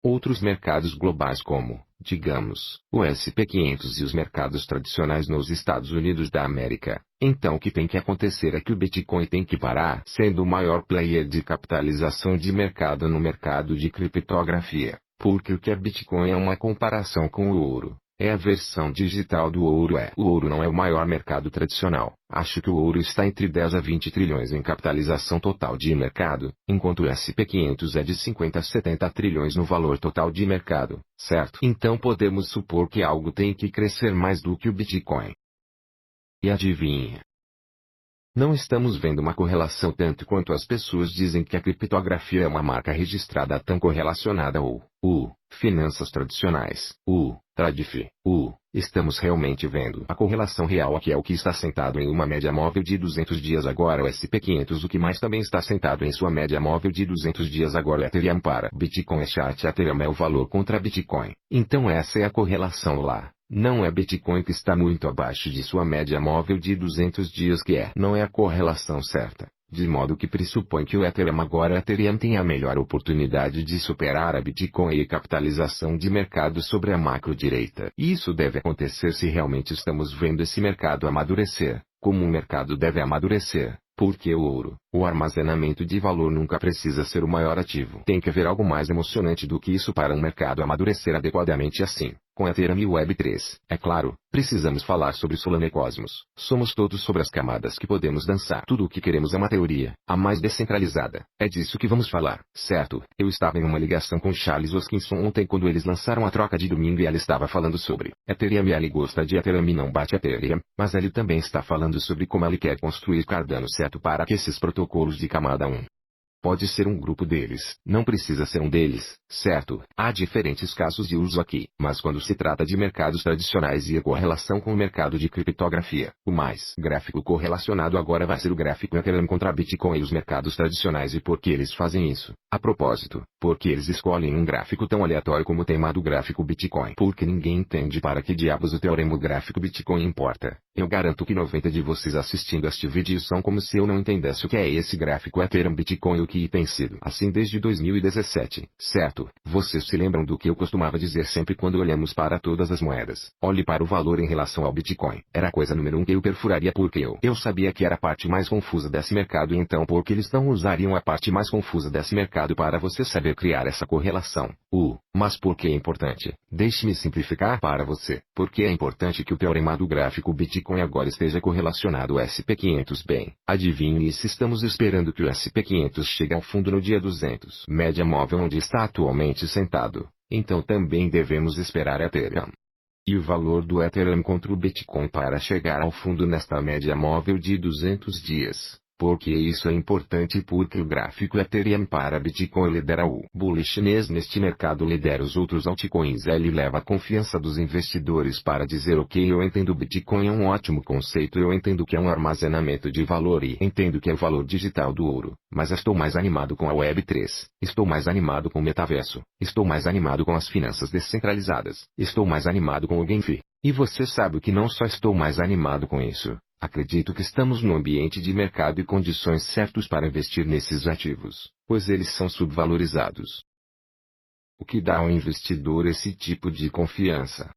outros mercados globais como, digamos, o SP500 e os mercados tradicionais nos Estados Unidos da América. Então o que tem que acontecer é que o Bitcoin tem que parar sendo o maior player de capitalização de mercado no mercado de criptografia, porque o que é Bitcoin é uma comparação com o ouro. É a versão digital do ouro. O ouro não é o maior mercado tradicional. Acho que o ouro está entre 10 a 20 trilhões em capitalização total de mercado, enquanto o SP500 é de 50 a 70 trilhões no valor total de mercado, certo? Então podemos supor que algo tem que crescer mais do que o Bitcoin. E adivinha? Não estamos vendo uma correlação tanto quanto as pessoas dizem que a criptografia é uma marca registrada tão correlacionada ou, finanças tradicionais, tradif, estamos realmente vendo a correlação real aqui é o que está sentado em uma média móvel de 200 dias agora o SP500 o que mais também está sentado em sua média móvel de 200 dias agora Ethereum para Bitcoin chat Ethereum é o valor contra Bitcoin. Então essa é a correlação lá. Não é Bitcoin que está muito abaixo de sua média móvel de 200 dias que não é a correlação certa. de modo que pressupõe que o Ethereum agora tem a melhor oportunidade de superar a Bitcoin e capitalização de mercado sobre a macro-direita. E isso deve acontecer se realmente estamos vendo esse mercado amadurecer, como um mercado deve amadurecer. Porque o ouro, o armazenamento de valor nunca precisa ser o maior ativo. Tem que haver algo mais emocionante do que isso para um mercado amadurecer adequadamente assim, com Ethereum e Web3. É claro, precisamos falar sobre Solana e Cosmos. Somos todos sobre as camadas que podemos dançar. Tudo o que queremos é uma teoria, a mais descentralizada. É disso que vamos falar, certo? Eu estava em uma ligação com Charles Hoskinson ontem quando eles lançaram a troca de domingo e ele estava falando sobre Ethereum e ele gosta de Ethereum e não bate Ethereum, mas ele também está falando sobre como ele quer construir Cardano certo para que esses protocolos de camada 1 pode ser um grupo deles. Não precisa ser um deles, certo? Há diferentes casos de uso aqui. Mas quando se trata de mercados tradicionais e a correlação com o mercado de criptografia, o mais gráfico correlacionado agora vai ser o gráfico Ethereum contra Bitcoin e os mercados tradicionais. E por que eles fazem isso? A propósito, porque eles escolhem um gráfico tão aleatório como o tema do gráfico Bitcoin. Porque ninguém entende para que diabos o teorema gráfico Bitcoin importa. Eu garanto que 90 de vocês assistindo este vídeo são como se eu não entendesse o que é esse gráfico Ethereum Bitcoin que tem sido assim desde 2017, certo? Vocês se lembram do que eu costumava dizer sempre quando olhamos para todas as moedas? Olhe para o valor em relação ao Bitcoin. Era a coisa número 1 que eu perfuraria porque eu sabia que era a parte mais confusa desse mercado e então por que eles não usariam a parte mais confusa desse mercado para você saber criar essa correlação? Mas por que é importante? Deixe-me simplificar para você. Porque é importante que o teorema do gráfico Bitcoin agora esteja correlacionado ao SP500 bem. Adivinhe se estamos esperando que o SP500 chegue ao fundo no dia 200. Média móvel onde está atualmente sentado. Então também devemos esperar Ethereum. E o valor do Ethereum contra o Bitcoin para chegar ao fundo nesta média móvel de 200 dias. Porque isso é importante porque o gráfico Ethereum para Bitcoin lidera o bullishness neste mercado lidera os outros altcoins. Ele leva a confiança dos investidores para dizer ok eu entendo Bitcoin é um ótimo conceito eu entendo que é um armazenamento de valor e entendo que é o valor digital do ouro. Mas estou mais animado com a Web3. Estou mais animado com o metaverso. Estou mais animado com as finanças descentralizadas. Estou mais animado com o GameFi. E você sabe que não só estou mais animado com isso. Acredito que estamos no ambiente de mercado e condições certos para investir nesses ativos, pois eles são subvalorizados. O que dá ao investidor esse tipo de confiança?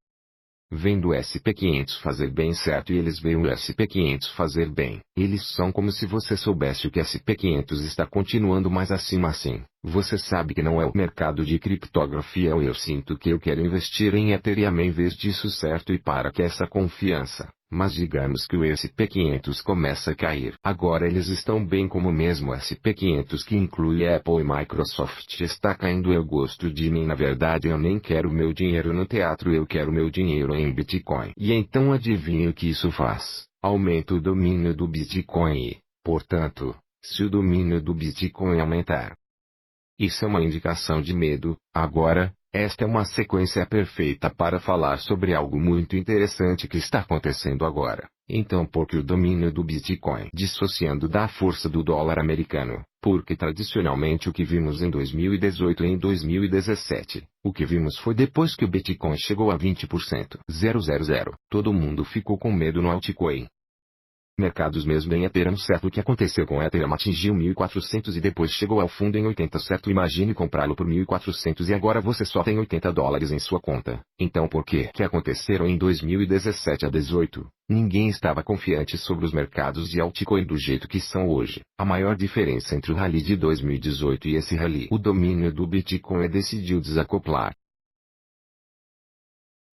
Vendo o SP500 fazer bem certo e eles veem o SP500 fazer bem. Eles são como se você soubesse o que SP500 está continuando mais acima assim. Você sabe que não é o mercado de criptografia ou eu sinto que eu quero investir em Ethereum em vez disso certo e para que essa confiança. Mas digamos que o SP500 começa a cair. Agora eles estão bem como o mesmo SP500 que inclui Apple e Microsoft está caindo. Eu gosto de mim na verdade eu nem quero meu dinheiro no teatro eu quero meu dinheiro em Bitcoin. E então adivinha o que isso faz? Aumenta o domínio do Bitcoin e, portanto, se o domínio do Bitcoin aumentar. Isso é uma indicação de medo. Agora, esta é uma sequência perfeita para falar sobre algo muito interessante que está acontecendo agora. Então por que o domínio do Bitcoin? Dissociando da força do dólar americano, porque tradicionalmente o que vimos em 2018 e em 2017, o que vimos foi depois que o Bitcoin chegou a 20%. Todo mundo ficou com medo no altcoin. Mercados mesmo em Ethereum certo o que aconteceu com Ethereum atingiu 1.400 e depois chegou ao fundo em 80 certo imagine comprá-lo por 1.400 e agora você só tem $80 em sua conta. Então por que aconteceram em 2017 a 18? Ninguém estava confiante sobre os mercados de altcoin do jeito que são hoje. A maior diferença entre o rally de 2018 e esse rally o domínio do Bitcoin decidiu desacoplar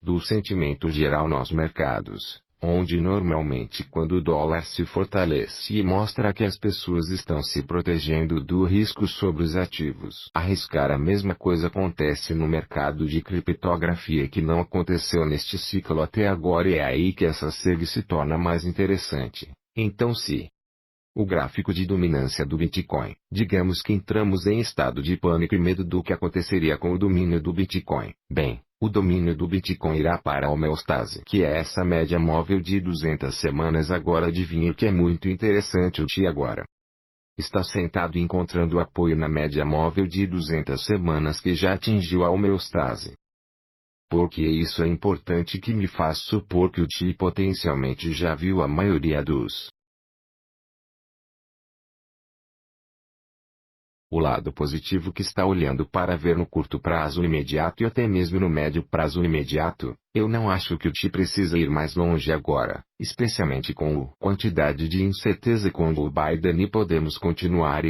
do sentimento geral nos mercados. Onde normalmente quando o dólar se fortalece e mostra que as pessoas estão se protegendo do risco sobre os ativos. Arriscar a mesma coisa acontece no mercado de criptografia que não aconteceu neste ciclo até agora e é aí que essa SEG se torna mais interessante. Então se o gráfico de dominância do Bitcoin, digamos que entramos em estado de pânico e medo do que aconteceria com o domínio do Bitcoin. Bem, o domínio do Bitcoin irá para a homeostase, que é essa média móvel de 200 semanas. Agora adivinhe o que é muito interessante o TI agora. Está sentado encontrando apoio na média móvel de 200 semanas que já atingiu a homeostase. Porque isso é importante que me faz supor que o TI potencialmente já viu a maioria dos O lado positivo que está olhando para ver no curto prazo imediato e até mesmo no médio prazo imediato, eu não acho que o TI precisa ir mais longe agora, especialmente com a quantidade de incerteza com o Biden e podemos continuar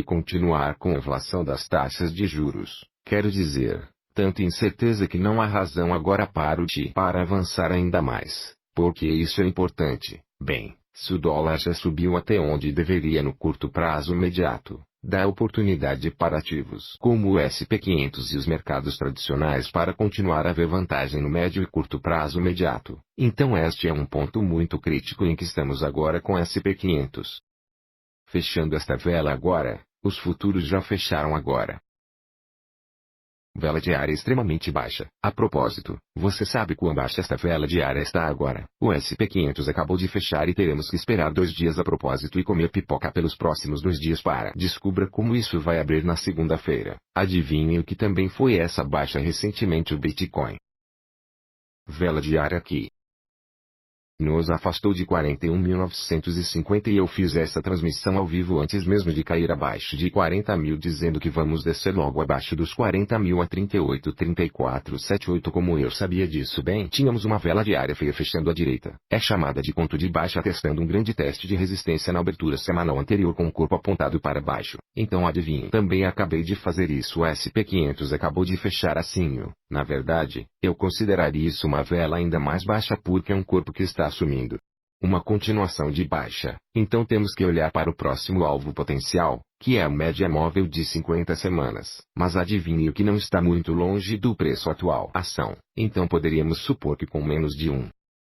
com a inflação das taxas de juros. Quero dizer, tanta incerteza que não há razão agora para o TI para avançar ainda mais, porque isso é importante. Bem, se o dólar já subiu até onde deveria no curto prazo imediato, dá oportunidade para ativos como o SP500 e os mercados tradicionais para continuar a ver vantagem no médio e curto prazo imediato. Então este é um ponto muito crítico em que estamos agora com SP500. Fechando esta vela agora, os futuros já fecharam agora. Vela diária extremamente baixa. A propósito, você sabe quão baixa esta vela diária está agora? O SP500 acabou de fechar e teremos que esperar 2 dias a propósito e comer pipoca pelos próximos 2 dias para. Descubra como isso vai abrir na segunda-feira. Adivinhe o que também foi essa baixa recentemente: o Bitcoin. Vela diária aqui. Nos afastou de 41.950 e eu fiz essa transmissão ao vivo antes mesmo de cair abaixo de 40 mil, dizendo que vamos descer logo abaixo dos 40 mil a 38,3478. Como eu sabia disso bem, tínhamos uma vela diária feia fechando à direita. É chamada de ponto de baixa, testando um grande teste de resistência na abertura semanal anterior com o corpo apontado para baixo. Então adivinhe, também acabei de fazer isso. O SP500 acabou de fechar assim. Na verdade, eu consideraria isso uma vela ainda mais baixa porque é um corpo que está assumindo uma continuação de baixa. Então temos que olhar para o próximo alvo potencial, que é a média móvel de 50 semanas. Mas adivinhe o que não está muito longe do preço atual. Ação. Então poderíamos supor que com menos de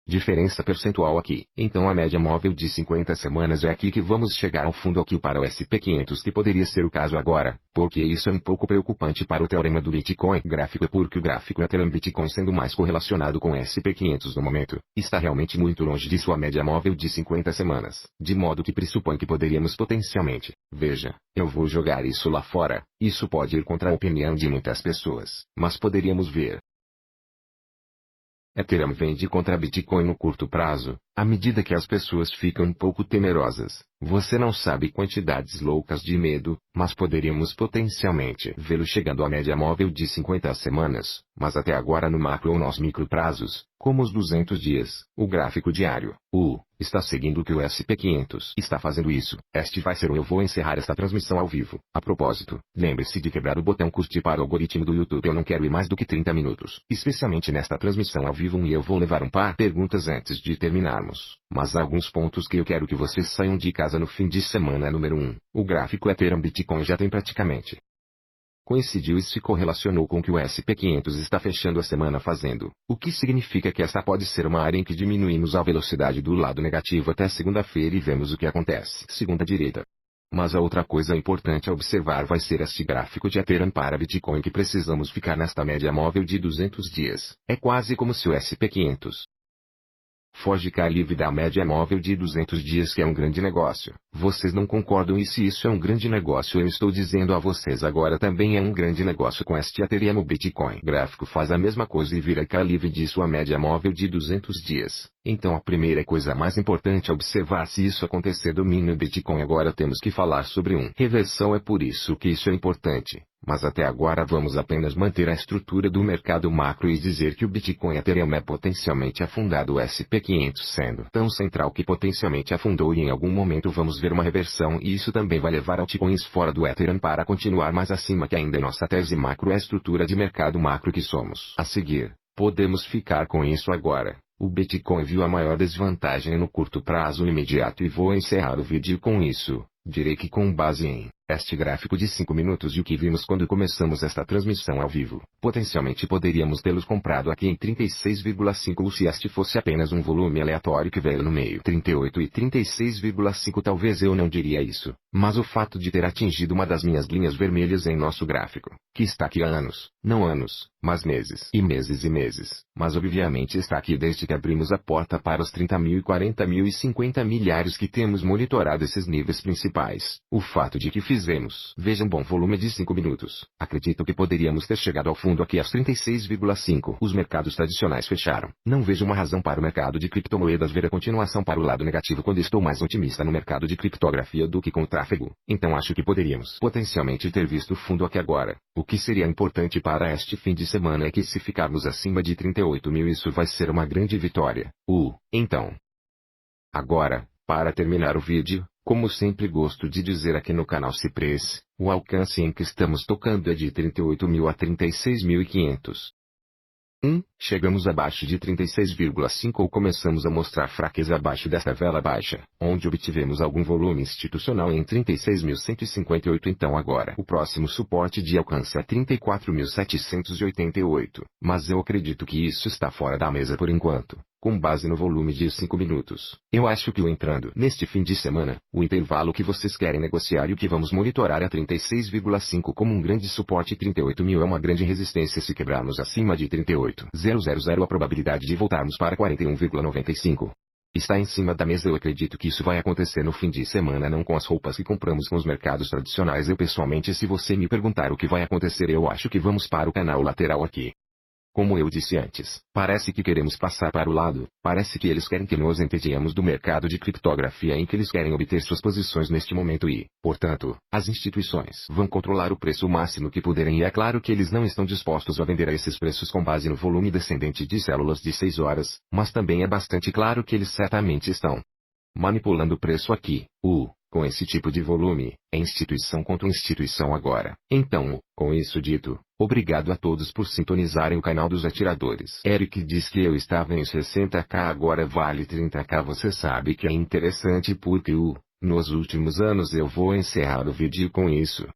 diferença percentual aqui. Então a média móvel de 50 semanas é aqui que vamos chegar ao fundo aqui para o SP500, que poderia ser o caso agora, porque isso é um pouco preocupante para o teorema do Bitcoin gráfico, porque o gráfico Ethereum Bitcoin, sendo mais correlacionado com o SP500 no momento, está realmente muito longe de sua média móvel de 50 semanas, de modo que pressupõe que poderíamos potencialmente, veja, eu vou jogar isso lá fora, isso pode ir contra a opinião de muitas pessoas, mas poderíamos ver. Ethereum vende contra Bitcoin no curto prazo, à medida que as pessoas ficam um pouco temerosas. Você não sabe quantidades loucas de medo, mas poderíamos potencialmente vê-lo chegando à média móvel de 50 semanas, mas até agora no macro ou nos micro prazos, como os 200 dias, o gráfico diário, está seguindo o que o SP500 está fazendo isso. Este vai ser eu vou encerrar esta transmissão ao vivo. A propósito, lembre-se de quebrar o botão curtir para o algoritmo do YouTube. Eu não quero ir mais do que 30 minutos, especialmente nesta transmissão ao vivo, e eu vou levar um par de perguntas antes de terminarmos. Mas há alguns pontos que eu quero que vocês saiam de casa no fim de semana. Número 1. O gráfico Ethereum Bitcoin já tem praticamente coincidiu e se correlacionou com o que o SP500 está fechando a semana fazendo, o que significa que esta pode ser uma área em que diminuímos a velocidade do lado negativo até segunda-feira e vemos o que acontece. Segunda direita. Mas a outra coisa importante a observar vai ser este gráfico de Ethereum para Bitcoin, que precisamos ficar nesta média móvel de 200 dias. É quase como se o SP500 foge cá livre da média móvel de 200 dias, que é um grande negócio. Vocês não concordam? E se isso é um grande negócio, eu estou dizendo a vocês agora também é um grande negócio com este Ethereum. O Bitcoin gráfico faz a mesma coisa e vira cá livre de sua média móvel de 200 dias. Então a primeira coisa mais importante é observar se isso acontecer. Domínio Bitcoin. Agora temos que falar sobre reversão. É por isso que isso é importante. Mas até agora vamos apenas manter a estrutura do mercado macro e dizer que o Bitcoin Ethereum é potencialmente afundado, o SP500 sendo tão central que potencialmente afundou, e em algum momento vamos ver uma reversão, e isso também vai levar altcoins fora do Ethereum para continuar mais acima, que ainda nossa tese macro é a estrutura de mercado macro que somos. A seguir, podemos ficar com isso agora. O Bitcoin viu a maior desvantagem no curto prazo imediato e vou encerrar o vídeo com isso. Direi que com base em este gráfico de 5 minutos e o que vimos quando começamos esta transmissão ao vivo, potencialmente poderíamos tê-los comprado aqui em 36,5 se este fosse apenas um volume aleatório que veio no meio. 38 e 36,5 talvez eu não diria isso, mas o fato de ter atingido uma das minhas linhas vermelhas em nosso gráfico, que está aqui há anos, não anos, mas meses e meses e meses, mas obviamente está aqui desde que abrimos a porta para os 30 mil e 40 mil e 50 milhares que temos monitorado esses níveis principais. O fato de que fizemos fizemos. Veja um bom volume de 5 minutos. Acredito que poderíamos ter chegado ao fundo aqui às 36,5. Os mercados tradicionais fecharam. Não vejo uma razão para o mercado de criptomoedas ver a continuação para o lado negativo quando estou mais otimista no mercado de criptografia do que com o tráfego. Então acho que poderíamos potencialmente ter visto o fundo aqui agora. O que seria importante para este fim de semana é que se ficarmos acima de 38 mil isso vai ser uma grande vitória. Então. Agora, para terminar o vídeo, como sempre gosto de dizer aqui no canal Cipress, o alcance em que estamos tocando é de 38 mil a 36.500. Chegamos abaixo de 36,5 ou começamos a mostrar fraqueza abaixo desta vela baixa, onde obtivemos algum volume institucional em 36.158. Então agora o próximo suporte de alcance é 34.788, mas eu acredito que isso está fora da mesa por enquanto. Com base no volume de 5 minutos, eu acho que entrando neste fim de semana, o intervalo que vocês querem negociar e o que vamos monitorar é 36,5 como um grande suporte e 38 mil é uma grande resistência se quebrarmos acima de 38.000 a probabilidade de voltarmos para 41,95. Está em cima da mesa. Eu acredito que isso vai acontecer no fim de semana não com as roupas que compramos com os mercados tradicionais. Eu pessoalmente se você me perguntar o que vai acontecer eu acho que vamos para o canal lateral aqui. Como eu disse antes, parece que queremos passar para o lado, parece que eles querem que nos entediemos do mercado de criptografia em que eles querem obter suas posições neste momento e, portanto, as instituições vão controlar o preço máximo que puderem e é claro que eles não estão dispostos a vender a esses preços com base no volume descendente de células de 6 horas, mas também é bastante claro que eles certamente estão manipulando o preço aqui, com esse tipo de volume, é instituição contra instituição agora. Então, com isso dito, obrigado a todos por sintonizarem o canal dos atiradores. Eric diz que eu estava em 60k agora vale 30k. Você sabe que é interessante porque nos últimos anos eu vou encerrar o vídeo com isso.